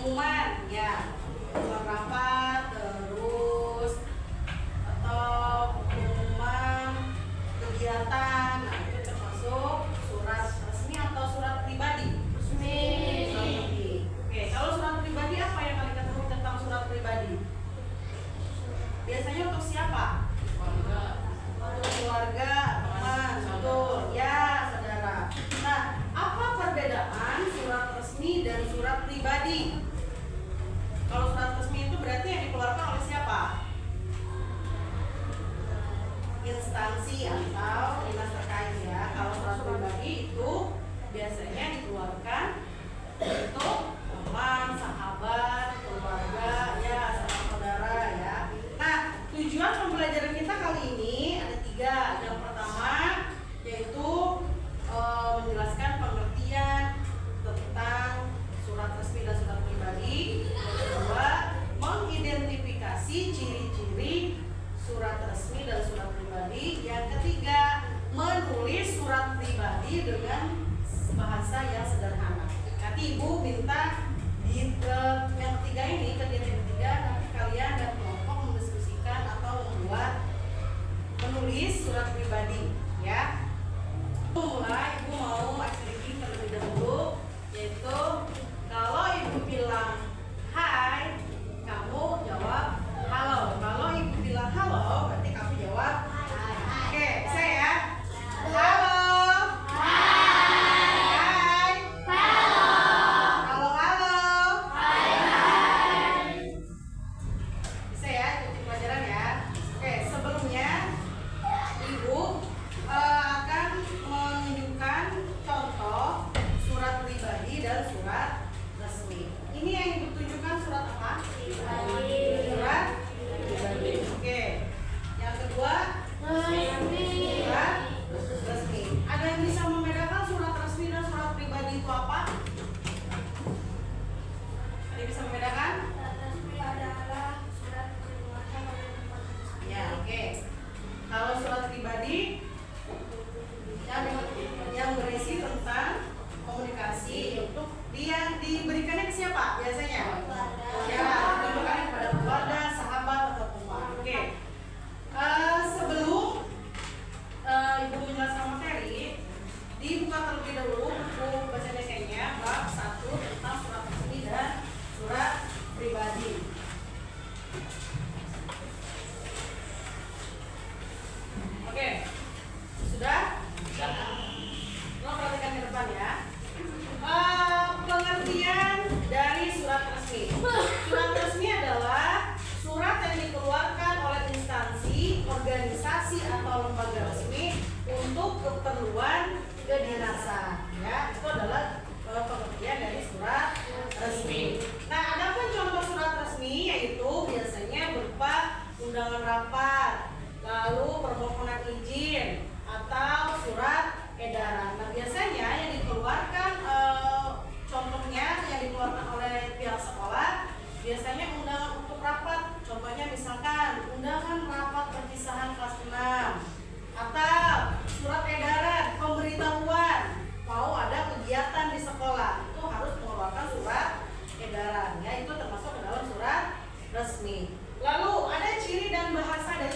pengumuman ya, pengumuman rapat, terus atau pengumuman kegiatan. Nah, itu termasuk surat resmi atau surat pribadi? Resmi. Oke, kalau surat pribadi apa yang kalian ketahui tentang surat pribadi? Biasanya untuk siapa? Untuk keluarga, teman, betul ya, saudara. Nah, apa perbedaan surat resmi dan surat pribadi? Kalau surat resmi itu berarti yang dikeluarkan oleh siapa? Instansi atau dinas terkait ya. Kalau surat pribadi itu biasanya dikeluarkan untuk teman, sahabat, keluarga, ya, saudara ya. Nah, tujuan pembelajaran kita kali ini ada 3. Yang pertama yaitu menjelaskan pengertian tentang surat resmi dan surat pribadi. Yang kedua, mengidentifikasi ciri-ciri surat resmi dan surat pribadi. Yang ketiga, menulis surat pribadi dengan bahasa yang sederhana. Nanti Ibu minta yang ketiga ini, kegiatan ketiga, nanti kalian dan kelompok mendiskusikan atau membuat menulis surat pribadi ya. Mulai Ibu mau activity terlebih dahulu, yaitu kalau Ibu bilang hai, kamu jawab halo. Kalau Ibu bilang halo, berarti kamu jawab hai. Oke, bisa ya? Halo. Hai. Halo. Halo. Bisa ya, ikuti pelajaran ya. Oke, sebelumnya Ibu akan menunjukkan contoh surat pribadi dan surat resmi. Ini yang Ibu tunjukkan surat apa? Surat pribadi. Oke. Yang kedua, surat resmi. Ada yang bisa membedakan surat resmi dan surat pribadi itu apa? Ada yang bisa membedakan? Ya, oke. Kalau surat pribadi yang berisi tentang komunikasi untuk dia diberikannya ke siapa biasanya? Ya, diberikannya kepada keluarga, sahabat atau teman. Oke. Sebelum Ibu menjelaskan materi, dibuka terlebih dahulu buku bahasa Indonesia-nya bab 1 tentang surat resmi dan surat pribadi. Oke, sudah? Tolong perhatikan ke depan ya. Pengertian dari surat resmi. Surat resmi adalah surat yang dikeluarkan oleh instansi, organisasi atau lembaga resmi untuk keperluan kedinasan. Ya, itu adalah pengertian dari surat resmi. Nah, adapun contoh surat resmi yaitu biasanya berupa undangan rapat, lalu permohonan izin atau surat edaran. Nah, biasanya yang dikeluarkan contohnya yang dikeluarkan oleh pihak sekolah biasanya undangan untuk rapat. Contohnya misalkan undangan rapat perpisahan kelas 6 atau surat edaran pemberitahuan mau ada kegiatan di sekolah. Itu harus mengeluarkan surat edaran ya, itu termasuk ke dalam surat resmi. Lalu ada ciri dan bahasa dari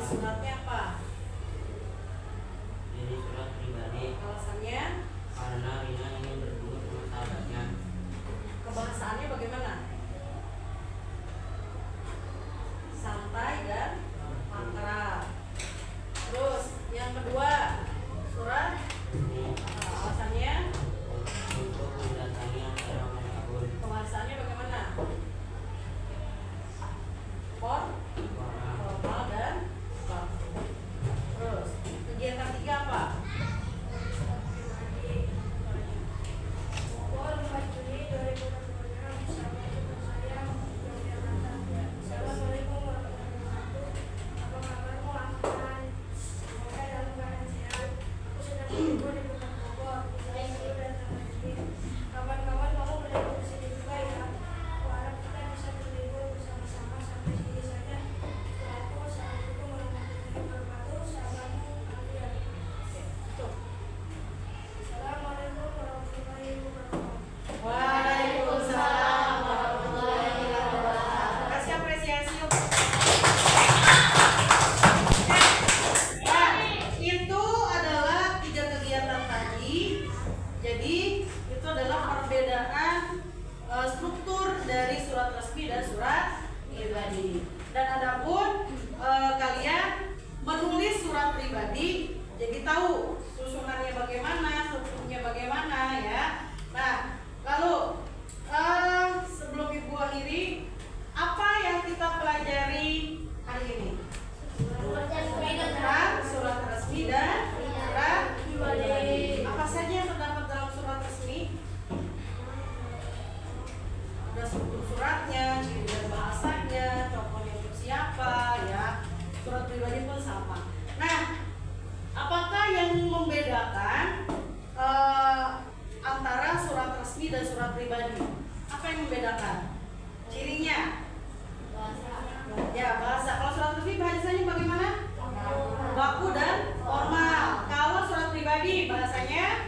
suratnya apa? Ini surat pribadi. Alasannya? Karena Rina ingin bertemu dengan sahabatnya. Kebahasaannya bagaimana? Santai dan akrab. Terus yang kedua, surat Ini alasannya untuk mendatangi acara ulang tahun. kebahasaannya bagaimana? Formal dan baku. Terus kegiatan tiga apa? Kawan-kawan kamu boleh bersini juga ya. Aku harap kita bisa berlibur bersama-sama sampai sini saja. Assalamualaikum warahmatullahi wabarakatuh. Sahabatmu kalian. Tuh. Assalamualaikum warahmatullahi wabarakatuh. Waalaikumsalam warahmatullahi wabarakatuh. Kasih apresiasi yuk. Nah, itu adalah tiga kegiatan tadi. Jadi itu adalah perbedaan struktur dari surat resmi dan surat pribadi. Dan adapun kalian menulis surat pribadi, jadi tahu susunannya bagaimana, strukturnya bagaimana ya. Nah, lalu sebelum Ibu akhiri, apa yang kita pelajari hari ini? Tentang surat resmi dan surat pribadi. Apa saja yang terdapat dalam surat resmi? Ada struktur suratnya, ciri dan bahasanya, contohnya untuk siapa ya. Surat pribadi pun sama. Nah, apakah yang membedakan antara surat resmi dan surat pribadi? Apa yang membedakan? Cirinya? Ya, bahasa. Kalau surat resmi bahasanya bagaimana? Baku dan formal. Kalau surat pribadi bahasanya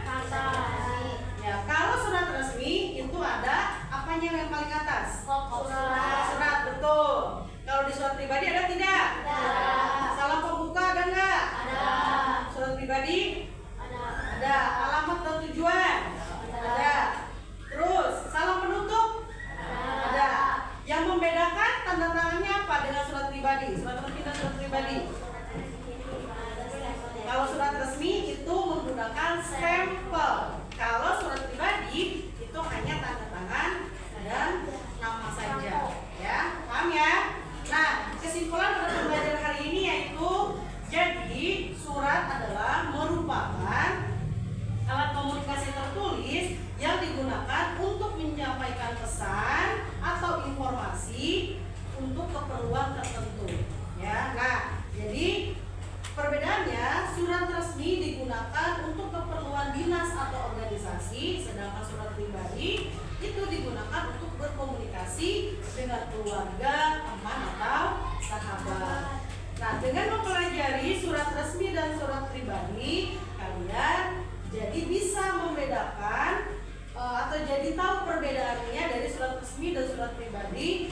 ya, kalau surat resmi itu ada apanya yang paling atas? Surat, betul. Kalau di surat pribadi ada tidak? Salam pembuka ada nggak? Surat pribadi ada. Alamat dan tujuan ada. Terus salam penutup ada. Yang membedakan tanda tangannya apa dengan surat pribadi? Surat resmi dan surat pribadi. Kalau surat resmi itu menggunakan stempel. Kalau surat pribadi itu hanya tanda tangan dan nama saja. Ya, paham ya? Nah, kesimpulan pada pembelajaran hari ini yaitu jadi surat adalah merupakan alat komunikasi tertulis yang digunakan untuk menyampaikan pesan atau informasi untuk keperluan tertentu. Ya, nah, jadi perbedaannya surat resmi digunakan untuk keperluan dinas atau organisasi, sedangkan surat pribadi itu digunakan untuk berkomunikasi dengan keluarga, teman atau sahabat. Nah, dengan mempelajari surat resmi dan surat pribadi, kalian jadi bisa membedakan atau jadi tahu perbedaannya dari surat resmi dan surat pribadi